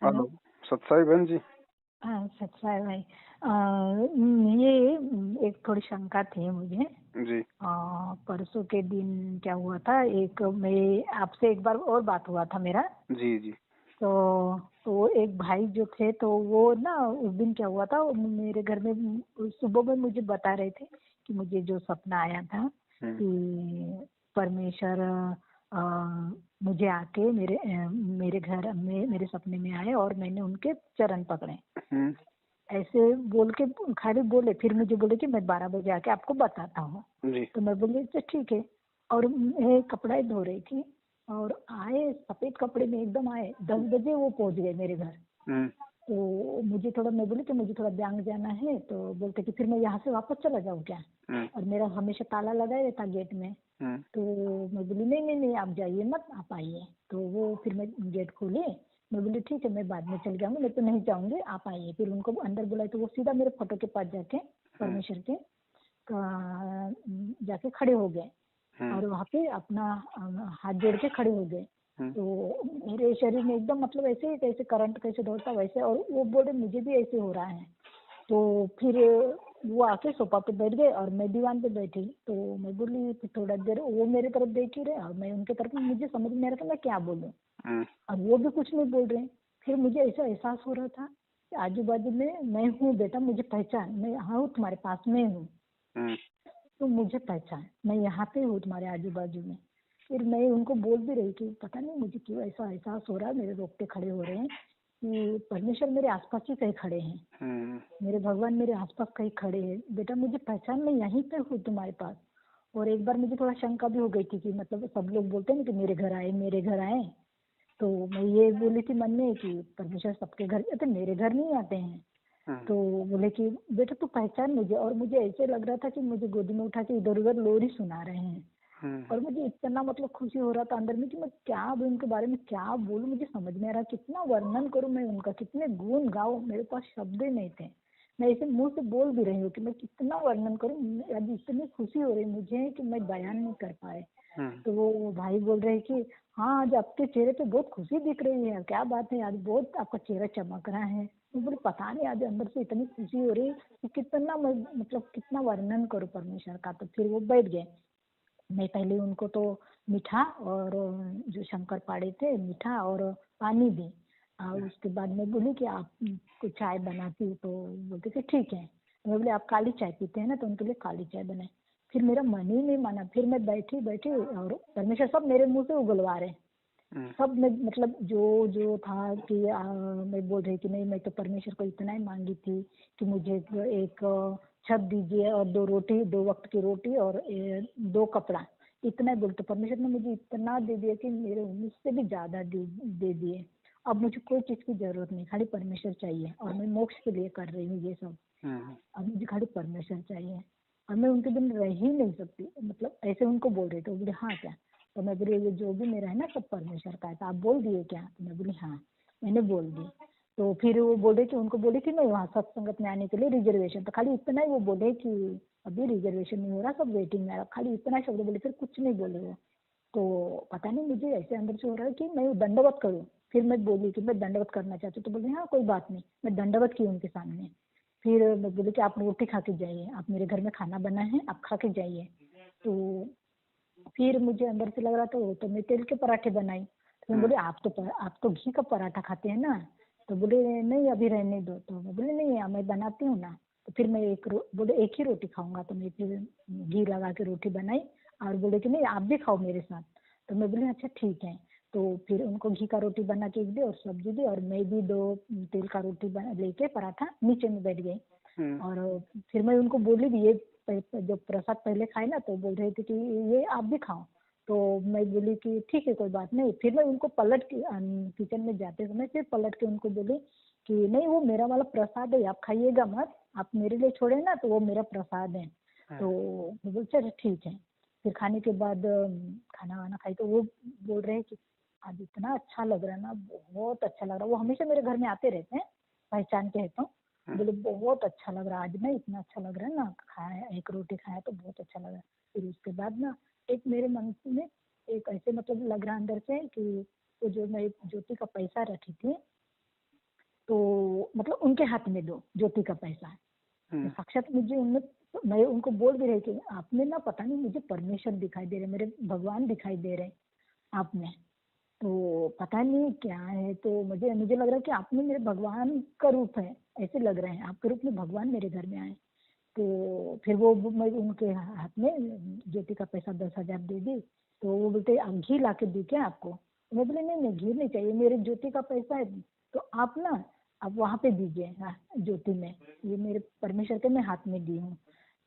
Hello. Hello. सत्साई बहन जी। हाँ सच्चा है भाई। ये एक थोड़ी शंका थी मुझे। जी परसों के दिन क्या हुआ था, एक मैं आपसे एक बार और बात हुआ था मेरा। जी जी। तो एक भाई जो थे, तो वो ना उस दिन क्या हुआ था, मेरे घर में सुबह में मुझे बता रहे थे कि मुझे जो सपना आया था कि परमेश्वर अ, मुझे आके मेरे घर में मेरे सपने में आए और मैंने उनके चरण पकड़े, हम्म, ऐसे बोल के खाली बोले। फिर मुझे बोले कि मैं 12 बजे आके आपको बताता हूँ। जी। तो मैं बोली तो ठीक है। और मैं कपड़े धो रही थी और आए सफेद कपड़े में एकदम आए, 10 बजे वो पहुंच गए मेरे घर। हम्म, तो मुझे थोड़ा, मैं बोली कि मुझे थोड़ा बैंक जाना है, तो बोलते कि फिर मैं यहाँ से वापस चला जाऊँ क्या। हम्म, और मेरा हमेशा ताला लगा रहता गेट में। हम्म, तो मैं बोली नहीं नहीं नहीं, आप जाइए मत, आप आइए। तो वो फिर मैं गेट खोली। मैं बोली ठीक है, मैं बाद में चल जाऊंगी, मैं तो नहीं जाऊंगी, आप आइए। फिर उनको अंदर बुलाए तो वो सीधा मेरे फोटो के पास जाके, हम्म, परमेश्वर के जाके खड़े हो गए। हम्म, और वहाँ पे अपना हाथ जोड़ के खड़े हो गए। हम्म, तो मेरे शरीर में एकदम मतलब ऐसे कैसे करंट कैसे दौड़ता वैसे, और वो बोले मुझे भी ऐसे हो रहा है। तो फिर वो आके सोफा पे बैठ गए और मैं दीवान पे बैठी। तो मैं बोली, फिर थोड़ा देर वो मेरे तरफ देख ही रहे और मैं उनके तरफ, मुझे समझ में आ रहा था मैं क्या बोलूं। हम्म, और वो भी कुछ नहीं बोल रहे। फिर मुझे ऐसा एहसास हो रहा था कि आजू बाजू में मैं हूँ बेटा, मुझे पहचान, मैं यहाँ हूँ तुम्हारे पास में हूँ, हम्म, तो मुझे पहचान, मैं यहाँ पे हूँ तुम्हारे आजू बाजू में। फिर मैं उनको बोल भी रही कि पता नहीं मुझे क्यों ऐसा एहसास हो रहा है, मेरे रोकते खड़े हो रहे हैं कि परमेश्वर मेरे आसपास ही कहीं खड़े हैं, हम्म, मेरे भगवान मेरे आसपास कहीं खड़े हैं, बेटा मुझे पहचान, मैं यहीं पे हूँ तुम्हारे पास। और एक बार मुझे थोड़ा शंका भी हो गई थी कि मतलब सब लोग बोलते हैं ना कि मेरे घर आए मेरे घर आए। तो मैं ये बोली थी मन में कि परमेश्वर सबके घर आते, मेरे घर नहीं आते हैं। हम्म, तो बोले कि बेटा तू पहचान मुझे। और मुझे ऐसे लग रहा था कि मुझे गोदी में उठा के इधर उधर लोरी सुना रहे हैं। हम्म, और मुझे इतना मतलब खुशी हो रहा था अंदर में कि मैं क्या अभी उनके बारे में क्या बोलूं, मुझे समझ में आ रहा, कितना वर्णन करूं मैं उनका, कितने गुण गाऊं, मेरे पास शब्द ही नहीं थे। मैं ऐसे मुंह से बोल भी रही हूँ कि मैं कितना वर्णन करूं, आज इतनी खुशी हो रही मुझे कि मैं बयान नहीं कर पाए। हम्म, तो वो भाई बोल रहे कि हाँ आज आपके चेहरे पे बहुत खुशी दिख रही है, क्या बात है, आज बहुत आपका चेहरा चमक रहा है। मैं बोली पता नहीं, आज अंदर से इतनी खुशी हो रही कि कितना मैं मतलब कितना वर्णन करूं परमेश्वर का। तो फिर वो बैठ गए। मैं पहले उनको तो मीठा और जो शंकर पाड़े थे मीठा और पानी दी। उसके बाद मैं बोली कि आप को चाय बनाती हूँ, तो बोलते थे ठीक है। तो मैं बोले आप काली चाय पीते हैं ना, तो उनके लिए काली चाय बनाई। फिर मेरा मन ही नहीं माना, फिर मैं बैठी बैठी और परमेश्वर सब मेरे मुंह से उगलवा रहे। हम्म, सब में मतलब जो जो था कि मैं बोल रही कि नहीं, मैं तो परमेश्वर को इतना ही मांगी थी कि मुझे एक छत दीजिए और 2 रोटी, 2 वक्त की रोटी और 2 कपड़ा, इतना ही बोलते। परमेश्वर ने मुझे इतना दे दिया कि मेरे मुझसे भी ज्यादा दे दिए। अब मुझे कोई चीज की जरूरत नहीं, खाली परमेश्वर चाहिए, और मैं मोक्ष के लिए कर रही हूँ ये सब। हम्म, अब मुझे खाली परमेश्वर चाहिए और मैं उनके बिन रह ही नहीं सकती, मतलब ऐसे उनको बोल रही। तो बोले हाँ क्या। तो मैं बोली ये जो भी मेरा है ना सब परमेश्वर का है, तो आप बोल दिए क्या। तो मैं बोली हाँ मैंने बोल दी। तो फिर वो बोले कि उनको बोले कि मैं वहाँ सत्संगत में आने के लिए रिजर्वेशन, तो खाली इतना ही वो बोले कि अभी रिजर्वेशन नहीं हो रहा, सब वेटिंग में आ, खाली इतना शब्द बोले, फिर कुछ नहीं बोले वो। तो पता नहीं मुझे ऐसे अंदर से हो रहा है कि मैं दंडवत करूँ। फिर मैं बोली कि मैं दंडवत करना चाहती हूँ, तो बोले हाँ कोई बात नहीं। मैं दंडवत की उनके सामने। फिर मैं बोली कि आप रोटी खा के जाइए, आप मेरे घर में खाना बना है आप खा के जाइए। तो फिर मुझे अंदर से लग रहा था, वो तो मैं तेल के पराठे बनाई। तो मैं हम्म, बोली आप तो घी का पराठा खाते हैं ना। तो बोले नहीं अभी रहने दो। तो मैं बोली नहीं मैं बनाती हूँ ना। तो फिर मैं बोले एक ही रोटी खाऊंगा, तो मैं फिर घी लगा के रोटी बनाई। और बोले कि नहीं आप भी खाओ मेरे साथ। तो मैं बोली अच्छा ठीक है। तो फिर उनको घी का रोटी बना के दी और सब्जी दी, और मैं भी 2 तेल का रोटी लेके पराठा नीचे में बैठ गई। हम्म, और फिर मैं उनको बोली भी, ये जो प्रसाद पहले खाए ना, तो बोल रहे थे कि ये आप भी खाओ। तो मैं बोली कि ठीक है कोई बात नहीं। फिर मैं उनको पलट के किचन में जाते समय फिर पलट के उनको बोली कि नहीं वो मेरा वाला प्रसाद है, आप खाइएगा मत, आप मेरे लिए छोड़े ना, तो वो मेरा प्रसाद है। तो मैं बोली चलो ठीक है। फिर खाने के बाद खाना वाना खाई, तो वो बोल रहे हैं कि आज इतना अच्छा लग रहा है ना, बहुत अच्छा लग रहा है। वो हमेशा मेरे घर में आते रहते हैं, पहचान के है। तो बोले बहुत अच्छा लग रहा है आज ना, इतना अच्छा लग रहा है ना, खाया एक रोटी खाया तो बहुत अच्छा लग रहा है। फिर उसके बाद ना एक मेरे मन में एक ऐसे मतलब लग रहा अंदर से कि वो जो मैं ज्योति का पैसा रखी थी, तो मतलब उनके हाथ में दो ज्योति का पैसा। तो हम्म। साक्षात मुझे मैं उनको बोल भी रही कि आपने ना पता नहीं मुझे परमेश्वर दिखाई दे रहे, मेरे भगवान दिखाई दे रहे आप में, तो पता नहीं क्या है, तो मुझे मुझे लग रहा है कि आप में मेरे भगवान का रूप है, ऐसे लग रहे हैं आपके रूप में भगवान मेरे घर में आए। तो फिर वो मैं उनके हाथ में ज्योति का पैसा 10,000 दे दी। तो वो बोलते अब घी ला के दी क्या आपको? तो मैं बोले नहीं नहीं घी नहीं चाहिए, मेरे ज्योति का पैसा है, तो आप ना अब वहाँ पे दीजिए, हाँ, ज्योति में, ये मेरे परमेश्वर के मैं हाथ में दी हूँ।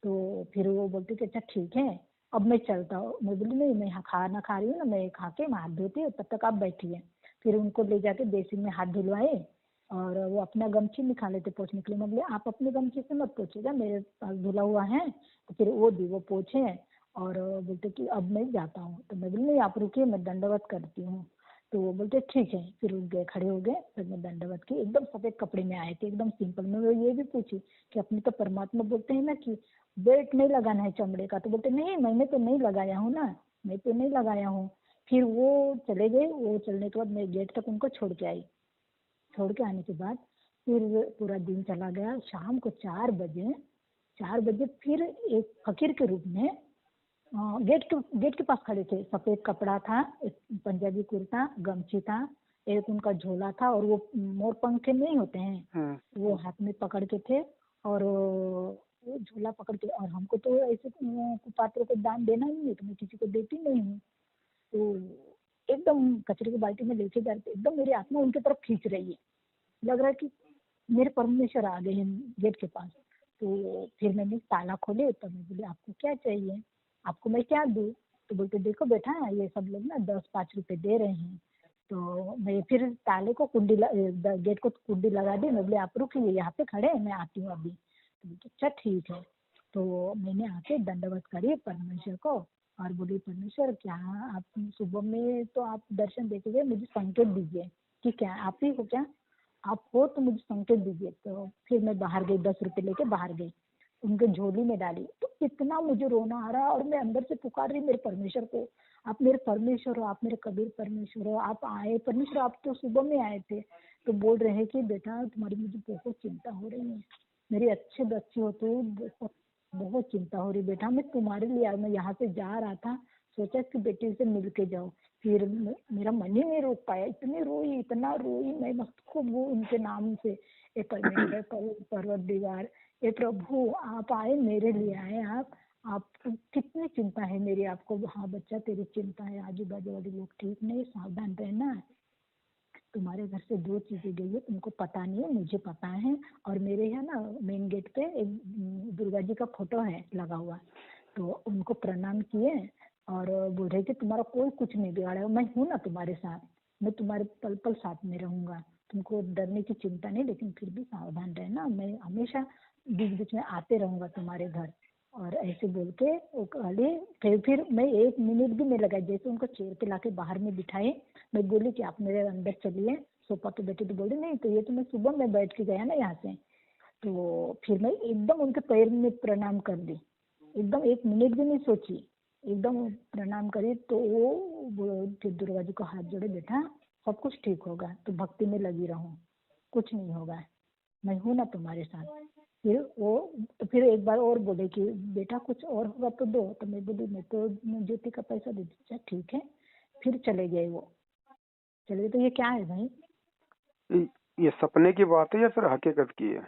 तो फिर वो बोलते कि अच्छा ठीक है अब मैं चलता हूँ। मैं बोली नहीं मैं खाना खा रही हूँ ना, मैं खा के मैं हाथ धोती हूँ, तब तक आप बैठिए। फिर उनको ले जाके बेसिन में हाथ धुलवाए और वो अपना गमछी निकाले थे पोंछने के लिए। मैं बोले आप अपने गमछी से मत पोंछिएगा, मेरे पास धुला हुआ है। तो फिर वो दी, वो पोंछे और बोलते कि अब मैं जाता हूँ। तो मैं बोली नहीं आप रुकिए, मैं दंडवत करती हूँ। तो वो बोलते ठीक है। फिर उठ गए, खड़े हो गए। फिर मैं दंडवत की, एकदम सफेद कपड़े में आए थे, एकदम सिंपल। मैं वो ये भी पूछी कि अपने तो परमात्मा बोलते हैं ना कि बेल्ट नहीं लगाना है चमड़े का। तो बोलते नहीं मैंने तो नहीं लगाया हूँ ना, मैं तो नहीं लगाया हूँ। फिर वो चले गए। वो चलने के बाद मैं गेट तक उनको छोड़ के आई। छोड़ के आने के बाद फिर पूरा दिन चला गया। शाम को 4 बजे फिर एक फकीर के रूप में गेट के पास खड़े थे। सफेद कपड़ा था, एक पंजाबी कुर्ता, गमछी था, एक उनका झोला था और वो मोर पंखे नहीं होते हैं वो हाथ में पकड़ के थे। और वो झोला पकड़ के, और हमको तो ऐसे कुपात्रों को दान देना ही नहीं, तो मैं किसी को देती नहीं हूँ। तो एकदम कचरे की बाल्टी में लेके जा रहे थे, एकदम मेरी आत्मा उनकी तरफ खींच रही है। लग रहा है कि मेरे परमेश्वर आ गए हैं गेट के पास। तो फिर मैंने ताला खोले, तो मैं बोली आपको क्या चाहिए, आपको मैं क्या दूँ? तो बोलते देखो बेटा ये सब लोग ना 10-5 रुपए दे रहे हैं। तो मैं फिर ताले को गेट को कुंडी लगा दी। मैं बोले आप रुकिए यहाँ पे खड़े हैं, मैं आती हूँ अभी। तो बोलते अच्छा ठीक है। तो मैंने आके दंडवत करी परमेश्वर को और बोली परमेश्वर क्या आप सुबह में तो आप दर्शन देते गए, मुझे संकेत दीजिए कि क्या आप ही हो क्या, आप हो तो मुझे संकेत दीजिए। तो फिर मैं बाहर गई, 10 रुपए लेके बाहर गई, उनके झोली में डाली। तो इतना मुझे रोना आ रहा और मैं अंदर से पुकार रही मेरे परमेश्वर को, आप मेरे परमेश्वर हो, आप मेरे कबीर परमेश्वर हो, आप आए परमेश्वर, आप तो सुबह में आए थे। तो बोल रहे हैं कि बेटा तुम्हारी मुझे बहुत चिंता हो रही है, मेरी अच्छे बच्चे हो तो बहुत बहुत चिंता हो रही बेटा, मैं तुम्हारे लिए मैं यहाँ से जा रहा था, सोचा कि बेटी से मिल के जाओ। फिर मेरा मन ही नहीं रोक पाया, इतनी रोई इतना रोई मैं मस्त खूब वो उनके नाम से, ए परमेश्वर परवरदिगार, ए प्रभु आप आए मेरे लिए आए, आप कितनी चिंता है मेरी आपको। हाँ बच्चा तेरी चिंता है, आजू बाजू वाले लोग ठीक नहीं, सावधान रहना। तुम्हारे घर से 2 चीजें गई है, तुमको पता नहीं है, मुझे पता है। और मेरे यहाँ ना मेन गेट पे एक दुर्गा जी का फोटो है लगा हुआ। तो उनको प्रणाम किए और बोल रहे कि तुम्हारा कोई कुछ नहीं बिगाड़ा, मैं हूँ ना तुम्हारे साथ, मैं तुम्हारे पल पल साथ में रहूंगा, तुमको डरने की चिंता नहीं, लेकिन फिर भी सावधान रहना, मैं हमेशा बीच बीच में आते रहूंगा तुम्हारे घर। और ऐसे बोल के वो खाली फिर मैं 1 मिनट भी नहीं लगा, जैसे उनको चेयर पे लाके बाहर में बिठाए। मैं बोली कि आप मेरे अंदर चलिए सोफा पे बैठे। तो बोले नहीं, तो ये तो मैं सुबह में बैठ के गया ना यहाँ से। तो फिर मैं एकदम उनके पैर में प्रणाम कर दी, एकदम 1 मिनट भी नहीं सोची, एकदम प्रणाम करी। तो वो फिर दुर्गा जी को हाथ जोड़े, बेटा सब कुछ ठीक होगा, तो भक्ति में लगी रहूं, कुछ नहीं होगा, मैं हूँ ना तुम्हारे साथ। फिर वो तो फिर एक बार और बोले कि बेटा कुछ और होगा तो दो। तो मैं बोली मैं तो ज्योति का पैसा दे दीजिए, ठीक है। फिर चले गए वो, चले गए। तो ये क्या है भाई? ये सपने की बात है या फिर हकीकत की है?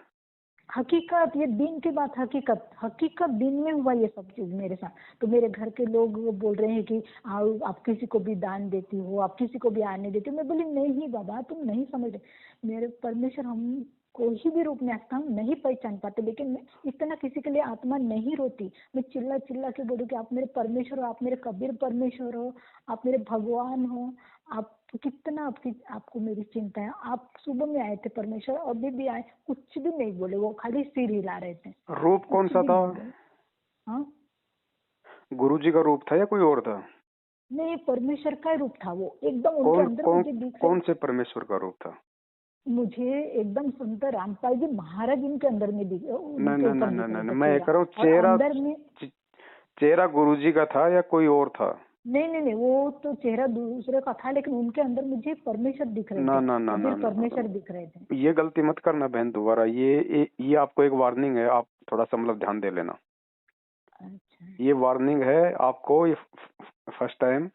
हकीकत, ये दिन की बात, हकीकत हकीकत दिन में हुआ ये सब चीज मेरे साथ। तो मेरे घर के लोग वो बोल रहे हैं कि आओ आप किसी को भी दान देती हो, आप किसी को भी आने देती हो। मैं बोली नहीं बाबा तुम नहीं समझ रहे, मेरे परमेश्वर हम कोई भी रूप में आता हम नहीं पहचान पाते, लेकिन मैं इतना किसी के लिए आत्मा नहीं रोती। मैं चिल्ला चिल्ला के बोलूँ कि आप मेरे परमेश्वर हो, आप मेरे कबीर परमेश्वर हो, आप मेरे भगवान हो, आप कितना आपको मेरी चिंता है। आप सुबह में आए थे परमेश्वर, अभी भी आए, कुछ भी नहीं बोले, वो खाली सिर हिला रहे थे, रूप कौन कुछ सा भी था? नहीं बोले। हाँ गुरुजी का रूप था या कोई और था? नहीं, परमेश्वर का रूप था वो, एकदम उनके कौन अंदर कौन मुझे दिख रहे। कौन से परमेश्वर का रूप था? मुझे एकदम संत रामपाल जी महाराज इनके अंदर में दिख, न उनके न न ऊपर न दिख न रहा न था मैं चेहरा। कह रहा हूँ और अंदर में चेहरा गुरुजी का था या कोई और था? नहीं नहीं नहीं, वो तो चेहरा दूसरे का था, लेकिन उनके अंदर मुझे परमेश्वर दिख रहे ना थे, ना ना ना कबीर ना परमेश्वर दिख रहे थे। ये गलती मत करना बहन दोबारा। ये आपको एक वार्निंग है, आप थोड़ा सा मतलब ध्यान दे लेना। अच्छा। ये वार्निंग है आपको, ये फर्स्ट टाइम।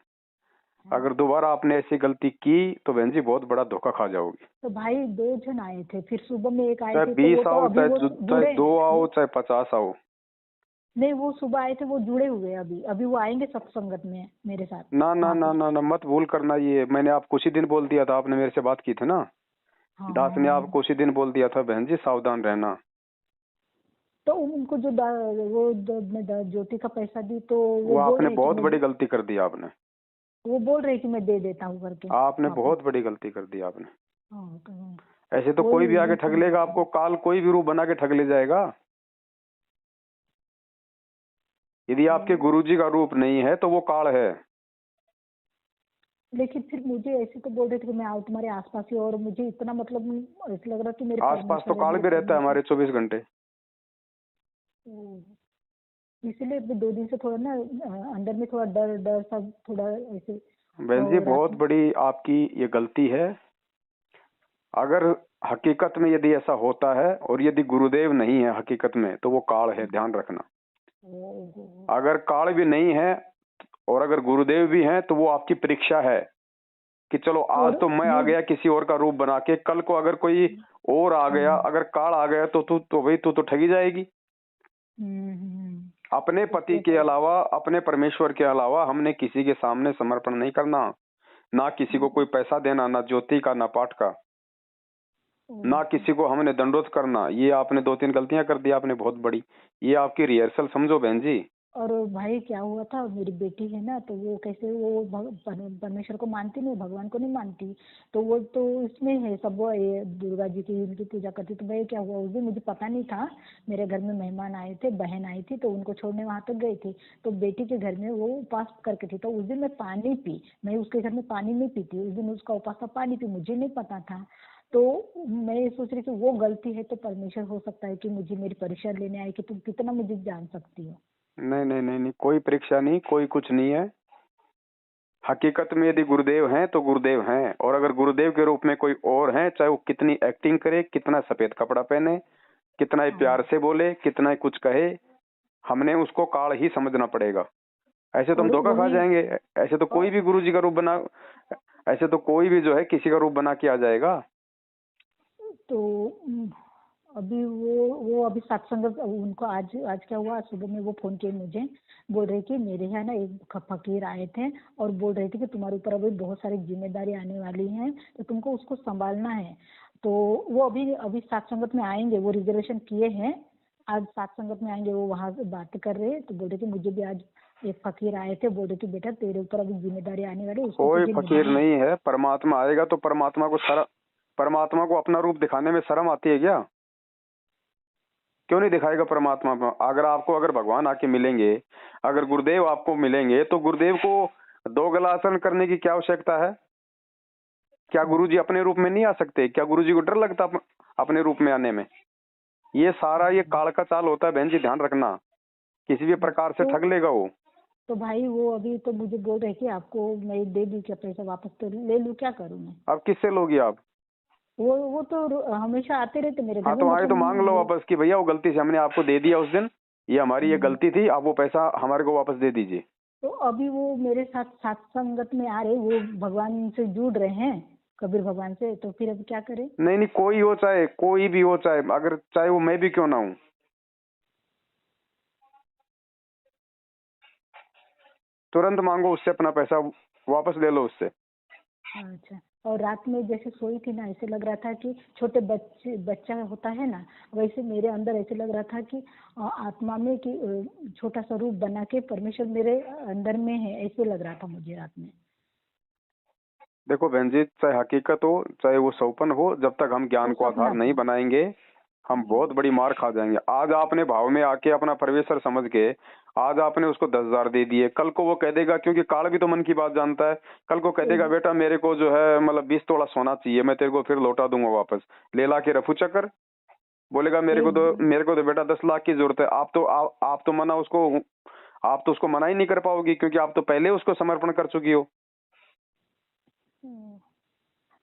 हाँ। अगर दोबारा आपने ऐसी गलती की तो बहन जी बहुत बड़ा धोखा खा जाओगी। तो भाई 2 जन आए थे, फिर सुबह में एक आए चाहे थे, तो वो 20 तो आओ, अभी वो चाहे जुड़े। 2 आओ, चाहे 50 आओ। नहीं, वो सुबह आए थे, वो जुड़े हुए हैं अभी, अभी वो आएंगे सत्संगत में मेरे साथ ना ना ना वापस। ना ना मत भूल करना। ये मैंने आपको उसी दिन बोल दिया था, आपने मेरे से बात की थी ना। हाँ दास हाँ ने हाँ। आपको उसी दिन बोल दिया था बहन जी सावधान रहना। तो उनको जो मैं ज्योति का पैसा दी, तो वो वो बोल आपने रही कि बहुत मैं, बड़ी गलती कर दी आपने। वो बोल रही कि मैं दे देता हूँ करके आपने वापस। बहुत बड़ी गलती कर दी आपने। हाँ तो ऐसे तो वही कोई भी उस आके दिन ठग समझ लेगा गई। आपको, काल कोई भी रूप बना के ठग ले जाएगा। यदि आपके तो गुरुजी का रूप नहीं है तो वो काल है। लेकिन फिर मुझे ऐसे तो बोल रहे थे कि मैं आऊँ तुम्हारे आसपास ही, और मुझे इतना मतलब ऐसा लग रहा कि मेरे आसपास तो परमेश्वर है, काल मेरे भी रहता है परमेश्वर। हमारे 24 घंटे। तो इसलिए अभी 2 दिन से थोड़ा ना अंदर में थोड़ा डर डर सा, थोड़ा ऐसे बहन जी रात बहुत में। बड़ी आपकी ये गलती है। अगर हकीकत में यदि ऐसा होता है और यदि गुरुदेव नहीं है हकीकत में तो वो काल है, ध्यान रखना। ओ, अगर काल भी नहीं है और अगर गुरुदेव भी हैं तो वो आपकी परीक्षा है कि चलो आज और तो मैं आ ये गया किसी और का रूप बना के, कल को अगर कोई और आ गया, हम्म, अगर काल आ गया तो तू तो भाई तू तो ठगी जाएगी। अपने पति इसलिए के तो अलावा, अपने परमेश्वर के अलावा हमने किसी के सामने समर्पण नहीं करना। ना किसी को कोई पैसा देना, ना ज्योति का, ना पाठ का, ना किसी को हमने दंडोत करना। ये आपने 2-3 गलतियां कर दी आपने बहुत बड़ी। ये आपकी रिहर्सल समझो बहन जी। और भाई क्या हुआ था, मेरी बेटी है ना, तो वो कैसे वो परमेश्वर को मानती नहीं, भगवान को नहीं मानती। तो वो तो इसमें है सब, वो ये दुर्गा जी की इनकी पूजा करती। तो भाई क्या हुआ उस दिन, मुझे पता नहीं था, मेरे घर में मेहमान आए थे, बहन आई थी, तो उनको छोड़ने वहां तक गई थी। तो बेटी के घर में वो उपास करके थी, तो उस दिन मैं पानी पी, मैं उसके घर में पानी नहीं पीती, उस दिन उसका उपास था, पानी पी, मुझे नहीं पता था। तो मैं ये सोच रही थी वो गलती है, तो परमेश्वर हो सकता है कि मुझे मेरी परीक्षा लेने आए कि तुम कितना मुझे जान सकती हो। नहीं नहीं नहीं नहीं, कोई परीक्षा नहीं, कोई कुछ नहीं है। हकीकत में यदि गुरुदेव हैं तो गुरुदेव हैं, और अगर गुरुदेव के रूप में कोई और है, चाहे वो कितनी एक्टिंग करे, कितना सफेद कपड़ा पहने, कितना ही हाँ। प्यार से बोले, कितना ही कुछ कहे, हमने उसको काल ही समझना पड़ेगा। ऐसे तो हम और धोखा खा वही जाएंगे। ऐसे तो कोई भी गुरु जी का रूप बना, ऐसे तो कोई भी जो है किसी का रूप बना के आ जाएगा। तो अभी वो अभी सत्संग उनको आज आज क्या हुआ, आज सुबह में वो फोन किए मुझे, बोल रहे कि मेरे यहाँ ना एक फकीर आए थे, और बोल रहे थे कि तुम्हारे ऊपर अभी बहुत सारी जिम्मेदारी आने वाली है, तो तुमको उसको संभालना है। तो वो अभी अभी सत्संगत में आएंगे, वो रिजर्वेशन किए हैं, आज सत्संगत में आएंगे, वो वहां से बात कर रहे हैं। तो बोल रहे कि मुझे भी आज एक फकीर आए थे, बोल रहे कि बेटा तेरे ऊपर अभी जिम्मेदारी आने वाली है, उसको कोई तुझे फकीर निभाना है। नहीं है, परमात्मा आएगा तो परमात्मा को अपना रूप दिखाने में शर्म आती है क्या? क्यों नहीं दिखाएगा परमात्मा? अगर आपको, अगर भगवान आके मिलेंगे, अगर गुरुदेव आपको मिलेंगे तो गुरुदेव को 2 गलासन करने की क्या आवश्यकता है? क्या गुरुजी अपने रूप में नहीं आ सकते? क्या गुरुजी को डर लगता अपने रूप में आने में? ये सारा ये काल का चाल होता है बहन जी, ध्यान रखना। किसी भी प्रकार से तो ठग लेगा वो। तो भाई वो अभी तो मुझे बोल रहे कि आपको मैं दे दूं क्या पैसा वापस, तो ले लूं, क्या करूं मैं। अब किससे लोगी आप? वो तो हमेशा आते रहते मेरे घर हाँ में, तो आए मतलब तो मांग लो वापस कि भैया वो गलती से हमने आपको दे दिया उस दिन, ये हमारी ये गलती थी, आप वो पैसा हमारे को वापस दे दीजिए। तो अभी वो मेरे साथ सत्संगत में आ रहे, वो भगवान से जुड़ रहे हैं, कबीर भगवान से, तो फिर अब क्या करें। नहीं नहीं, कोई हो, चाहे कोई भी हो, चाहे अगर चाहे वो मैं भी क्यों ना हूँ, तुरंत मांगो उससे अपना पैसा, वापस ले लो उससे। अच्छा। और रात में जैसे सोई थी ना, ऐसे लग रहा था कि छोटे बच्चा होता है ना, वैसे मेरे अंदर ऐसे लग रहा था कि आत्मा में कि छोटा सा रूप बना के परमेश्वर मेरे अंदर में है, ऐसे लग रहा था मुझे रात में। देखो बहन जी, चाहे हकीकत हो चाहे वो सौपन हो, जब तक हम ज्ञान वो को आधार सपना नहीं था। बनाएंगे हम बहुत बड़ी मार खा जाएंगे। आज आपने भाव में आके अपना परमेश्वर समझ के आज आपने उसको 10,000 दे दिए, कल को वो कह देगा, क्योंकि काल भी तो मन की बात जानता है, कल को कह देगा बेटा मेरे को जो है मतलब 20 तोला सोना चाहिए, मैं तेरे को फिर लौटा दूंगा वापस, ले ला के रफू चक्कर। बोलेगा एक मेरे को तो बेटा 10 लाख की जरूरत है। आप तो मना उसको आप तो उसको मना ही नहीं कर पाओगी, क्योंकि आप तो पहले उसको समर्पण कर चुकी हो।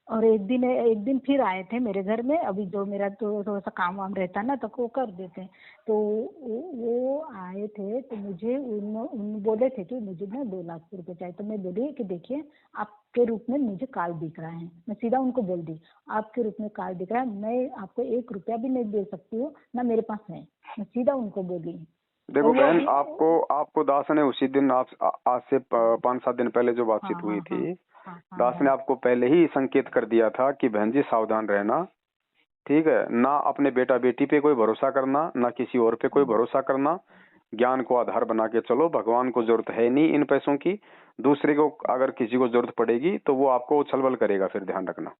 और एक दिन फिर आए थे मेरे घर में, अभी जो मेरा तो थोड़ा सा काम वाम रहता ना तो वो कर देते। तो वो आए थे तो मुझे उन बोले थे कि मुझे ना 2 लाख रुपए चाहिए। तो मैं बोली कि देखिए आपके रूप में मुझे कार्ड दिख रहा है, मैं सीधा उनको बोल दी आपके रूप में कार्ड दिख रहा है, मैं आपको 1 रुपया भी नहीं दे सकती हूँ ना मेरे पास है, मैं सीधा उनको बोली। देखो और वो बहन, अभी आपको दास ने उसी दिन, आप आज से 5-7 दिन पहले जो हाँ बातचीत हुई हाँ हाँ थी, हाँ हाँ दास ने हाँ आपको पहले ही संकेत कर दिया था कि बहन जी सावधान रहना, ठीक है ना, अपने बेटा बेटी पे कोई भरोसा करना, ना किसी और पे कोई भरोसा करना, ज्ञान को आधार बना के चलो, भगवान को जरूरत है नहीं इन पैसों की, दूसरे को अगर किसी को जरूरत पड़ेगी तो वो आपको छलबल करेगा, फिर ध्यान रखना।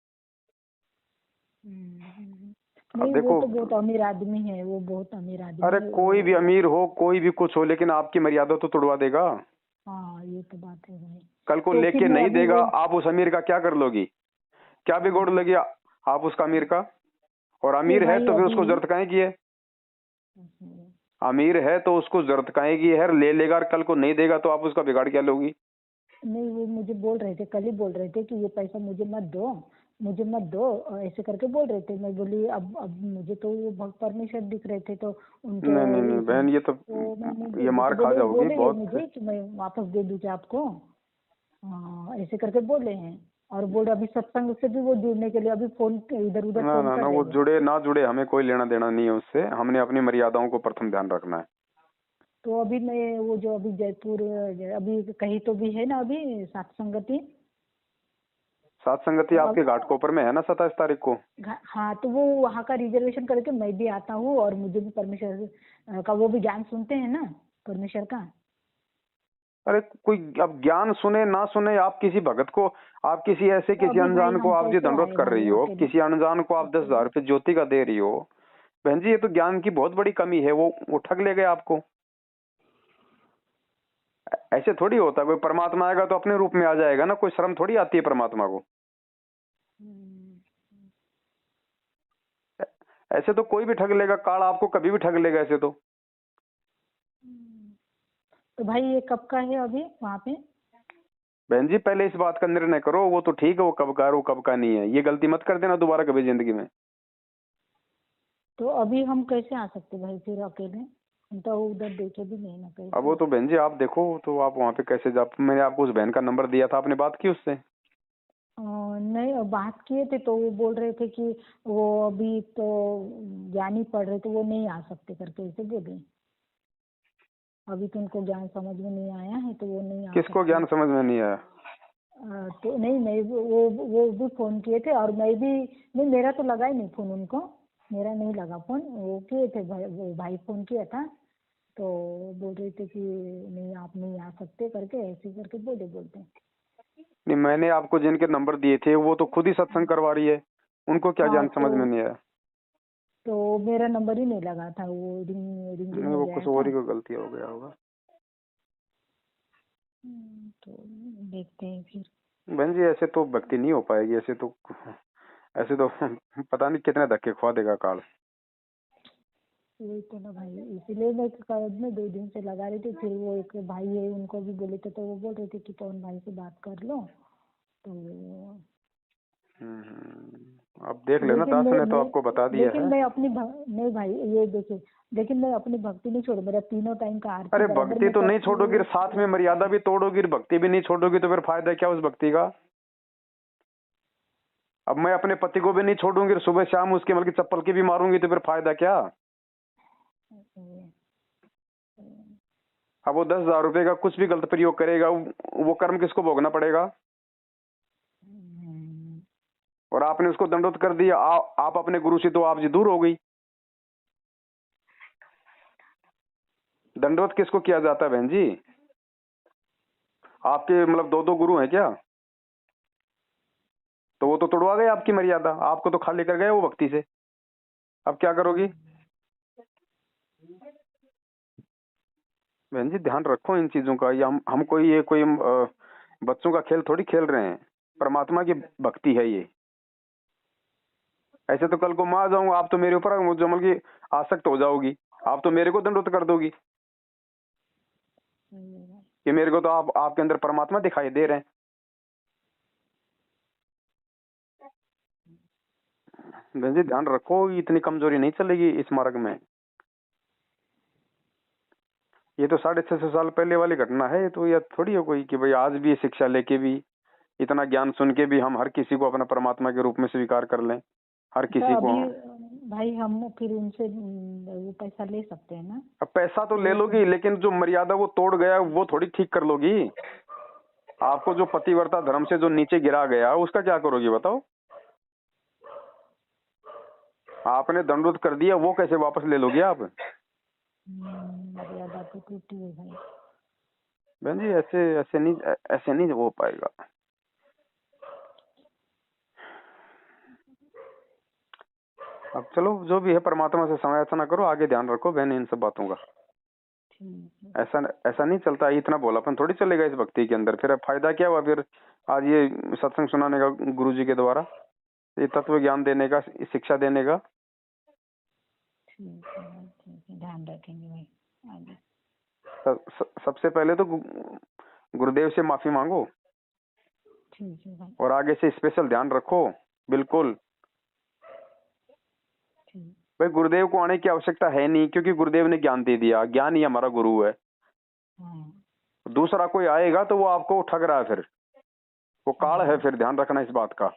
अब नहीं वो देखो, तो बहुत अमीर आदमी है, वो बहुत अमीर आदमी अरे है कोई भी वो। अमीर हो, कोई भी कुछ हो, लेकिन आपकी मर्यादा तो तोड़वा देगा। हाँ ये तो बात है भाई। कल को तो फिर लेके मैं नहीं अभी देगा, वो आप उस अमीर का क्या कर लोगी, क्या बिगोड़ लोगी आप उसका अमीर का। और नहीं अमीर है भाई तो फिर अभी उसको जरूरत काहे की है, अमीर है तो उसको जरूरत काहे की है, ले लेगा और कल को नहीं देगा तो आप उसका बिगाड़ क्या लोगी। नहीं वो मुझे बोल रहे थे, कल ही बोल रहे थे कि ये पैसा मुझे मत दो, मुझे मत दो, ऐसे करके बोल रहे थे। मैं बोली अब मुझे तो वो परमिशन दिख रहे थे तो उनके नहीं नहीं नहीं बहन, ये तो मैंने ये दे दी। मार तो खा जाओगी बोले ये बहुत। मुझे कि मैं वापस दे दूँ क्या आपको, हाँ ऐसे करके बोले हैं। और बोले अभी सत्संग से भी वो जुड़ने के लिए अभी फोन इधर उधर ना फोन ना कर ना, वो देंगे। जुड़े ना जुड़े हमें कोई लेना देना नहीं है उससे, हमने अपनी मर्यादाओं को प्रथम ध्यान रखना है। तो अभी मैं वो जो अभी जयपुर अभी कहीं तो भी है ना अभी सत्संगति। सात संगति तो आपके घाटकोपर में है ना 27 तारीख को। हाँ तो वो वहाँ का रिजर्वेशन करके मैं भी आता हूँ और मुझे भी परमेश्वर का वो भी ज्ञान सुनते हैं ना परमेश्वर का। अरे कोई अब ज्ञान सुने ना सुने, आप किसी भगत को, आप किसी ऐसे तो किसी अभी भाई अनजान को हम आप जी कैसे दंडवत आए कर भाई रही हो, अकेले किसी अनजान को आप 10,000 रुपये ज्योति का दे रही हो, बहन जी ये तो ज्ञान की बहुत बड़ी कमी है, वो ठग ले गए आपको। ऐसे थोड़ी होता, कोई परमात्मा आएगा तो अपने रूप में आ जाएगा ना, कोई शर्म थोड़ी आती है परमात्मा को। ऐसे तो कोई भी ठग लेगा, काल आपको कभी भी ठग लेगा ऐसे तो। तो भाई ये कब का है अभी वहाँ पे। बहन जी पहले इस बात का निर्णय करो, वो तो ठीक है, वो कब का है वो कब का नहीं है, ये गलती मत कर देना दोबारा कभी जिंदगी में। तो अभी हम कैसे आ सकते भाई फिर अकेले, हम तो उधर देखे भी नहीं ना अब वो कैसे। तो बहन जी आप देखो, तो आप वहाँ पे कैसे जा, मैंने आपको उस बहन का नंबर दिया था, आपने बात की उससे। नहीं बात किए थे तो वो बोल रहे थे कि वो अभी तो ज्ञान ही पढ़ रहे थे, वो नहीं आ सकते करके ऐसे बोले। अभी तो उनको ज्ञान समझ में नहीं आया है तो वो नहीं आ किसको सकते। ज्ञान समझ में नहीं आया। तो नहीं मैं वो भी फोन किए थे और मैं भी नहीं, मेरा तो लगा ही नहीं फोन उनको, मेरा नहीं लगा फोन, वो किए थे भाई, वो भाई फोन किया था तो बोल रहे थे कि नहीं आप नहीं आ सकते करके ऐसे करके बोलते। नहीं, मैंने आपको जिनके नंबर दिए थे वो तो खुद ही सत्संग करवा रही है, उनको क्या हाँ ज्ञान समझ में नहीं आया। तो मेरा नंबर ही नहीं लगा था, वो रिंग नहीं, हो वो गया कुछ और था। ही को गलती हो गया होगा। तो देखते हैं फिर। बहन जी ऐसे तो भक्ति नहीं हो पाएगी, ऐसे तो पता नहीं कितने धक्के खुआ देगा काल। वही तो ना भाई, इसीलिए मैं कल में 2 दिन से लगा रही थी। फिर वो एक भाई है उनको भी बोले थे तो वो बोल रहे थे कि पवन भाई से बात कर लो। तो अब देख लेना, लेकिन दास ने तो आपको बता दिया है। मैं अपनी नहीं भाई ये देखिए, लेकिन मैं अपनी भक्ति नहीं छोड़, मेरा तीनों टाइम का आरती अरे बराबर भक्ति मैं तो नहीं करती छोड़ोगी, हूँ। साथ में मर्यादा भी तोड़ोगी, भक्ति भी नहीं छोड़ोगी तो फिर फायदा क्या उस भक्ति का। अब मैं अपने पति को भी नहीं छोड़ूंगी, सुबह शाम उसके मतलब की चप्पल की भी मारूंगी तो फिर फायदा क्या। अब वो 10,000 रुपए का कुछ भी गलत प्रयोग करेगा, वो कर्म किसको भोगना पड़ेगा। और आपने उसको दंडोत कर दिया, आप अपने गुरु से तो आप जी दूर हो गई। दंडवत किसको किया जाता है बहन जी, आपके मतलब 2-2 गुरु हैं क्या, तो वो तो तोड़वा गए आपकी मर्यादा, आपको तो खाली कर गए वो भक्ति से। अब क्या करोगी बहन जी, ध्यान रखो इन चीजों का। ये हम कोई बच्चों का खेल थोड़ी खेल रहे हैं, परमात्मा की भक्ति है ये। ऐसे तो कल को मैं आ जाऊंगा, आप तो मेरे ऊपर जमल की आसक्त हो जाओगी, आप तो मेरे को दंडवत कर दोगी। कि मेरे को तो आपके अंदर परमात्मा दिखाई दे रहे हैं। बहन जी ध्यान रखो, इतनी कमजोरी नहीं चलेगी इस मार्ग में। ये तो 650 साल पहले वाली घटना है, तो यह थोड़ी है कोई कि भाई आज भी शिक्षा लेके भी, इतना ज्ञान सुन के भी हम हर किसी को अपना परमात्मा के रूप में स्वीकार कर लें, हर तो किसी को। अभी भाई हम फिर उनसे वो पैसा ले सकते हैं ना? अब पैसा तो ले लोगी, लेकिन जो मर्यादा वो तोड़ गया वो थोड़ी ठीक कर लोगी। आपको जो पतिव्रता धर्म से जो नीचे गिरा गया उसका क्या करोगी बताओ? आपने दंडोत कर दिया, वो कैसे वापस ले लोगे आप? मर्यादा तो टूटी है भाई। बहन जी ऐसे नहीं हो पाएगा। अब चलो जो भी है, परमात्मा से समय ऐसा ना करो, आगे ध्यान रखो बहन इन सब बातों का। ऐसा नहीं चलता, इतना भोलापन थोड़ी चलेगा इस भक्ति के अंदर। फिर फायदा क्या हुआ फिर आज ये सत्संग सुनाने का, गुरु जी के द्वारा ये तत्व ज्ञान देने का, शिक्षा देने का। ठीक है, ध्यान रखेंगे भाई आगे। सबसे पहले तो गुरुदेव से माफी मांगो, ठीक है भाई। और आगे से स्पेशल ध्यान रखो। बिल्कुल भाई, गुरुदेव को आने की आवश्यकता है नहीं, क्योंकि गुरुदेव ने ज्ञान दे दिया, ज्ञान ही हमारा गुरु है। दूसरा कोई आएगा तो वो आपको ठग रहा है, फिर वो काल है, फिर ध्यान रखना इस बात का।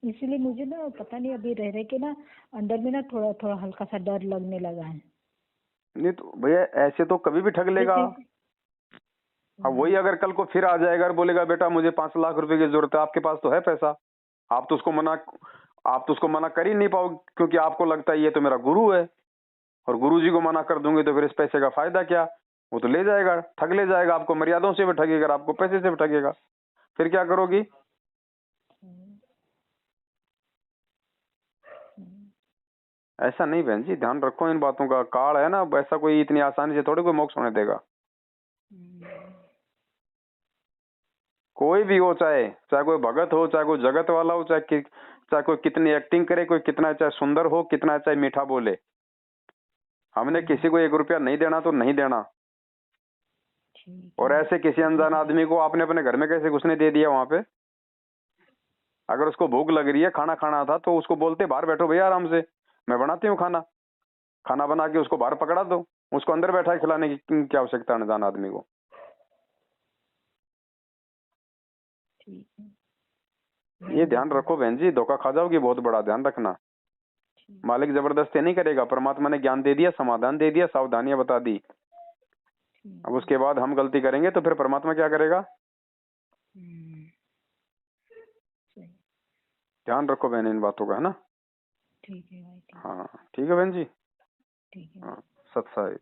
इसीलिए मुझे ना पता नहीं, अभी रह के ना अंदर में ना थोड़ा थोड़ा हल्का सा डर लगने लगा है। नहीं तो भैया ऐसे तो कभी भी ठग लेगा। अब वही अगर कल को फिर आ जाएगा और बोलेगा बेटा मुझे 5 लाख रुपए की जरूरत है, आपके पास तो है पैसा, आप तो उसको मना कर ही नहीं पाओगे, क्योंकि आपको लगता है ये तो मेरा गुरु है, और गुरु जी को मना कर दूंगे तो फिर इस पैसे का फायदा क्या? वो तो ले जाएगा, ठग ले जाएगा आपको, मर्यादाओं से भी ठगेगा, आपको पैसे से भी ठगेगा। फिर क्या करोगी? ऐसा नहीं बहन जी, ध्यान रखो इन बातों का। काल है ना, ऐसा कोई इतनी आसानी से थोड़ी कोई मोक्ष होने देगा। कोई भी हो, चाहे कोई भगत हो, चाहे कोई जगत वाला हो, चाहे कोई कितनी एक्टिंग करे, कोई कितना चाहे सुंदर हो, कितना चाहे मीठा बोले, हमने किसी को 1 रुपया नहीं देना तो नहीं देना। और ऐसे किसी अनजान आदमी को आपने अपने घर में कैसे घुसने दे दिया? वहां पे अगर उसको भूख लग रही है, खाना खाना था, तो उसको बोलते बाहर बैठो भैया आराम से, मैं बनाती हूँ खाना बना के उसको बाहर पकड़ा दो, उसको अंदर बैठा है खिलाने की क्या आवश्यकता है अनजान आदमी को? ये ध्यान रखो बहन जी, धोखा खा जाओगी बहुत बड़ा, ध्यान रखना। मालिक जबरदस्ती नहीं करेगा, परमात्मा ने ज्ञान दे दिया, समाधान दे दिया, सावधानियां बता दी। अब उसके बाद हम गलती करेंगे तो फिर परमात्मा क्या करेगा? ध्यान रखो बहन इन बातों का, है ना? ठीक है भाई। हाँ ठीक है बहन जी। ठीक है। हाँ सत्साई।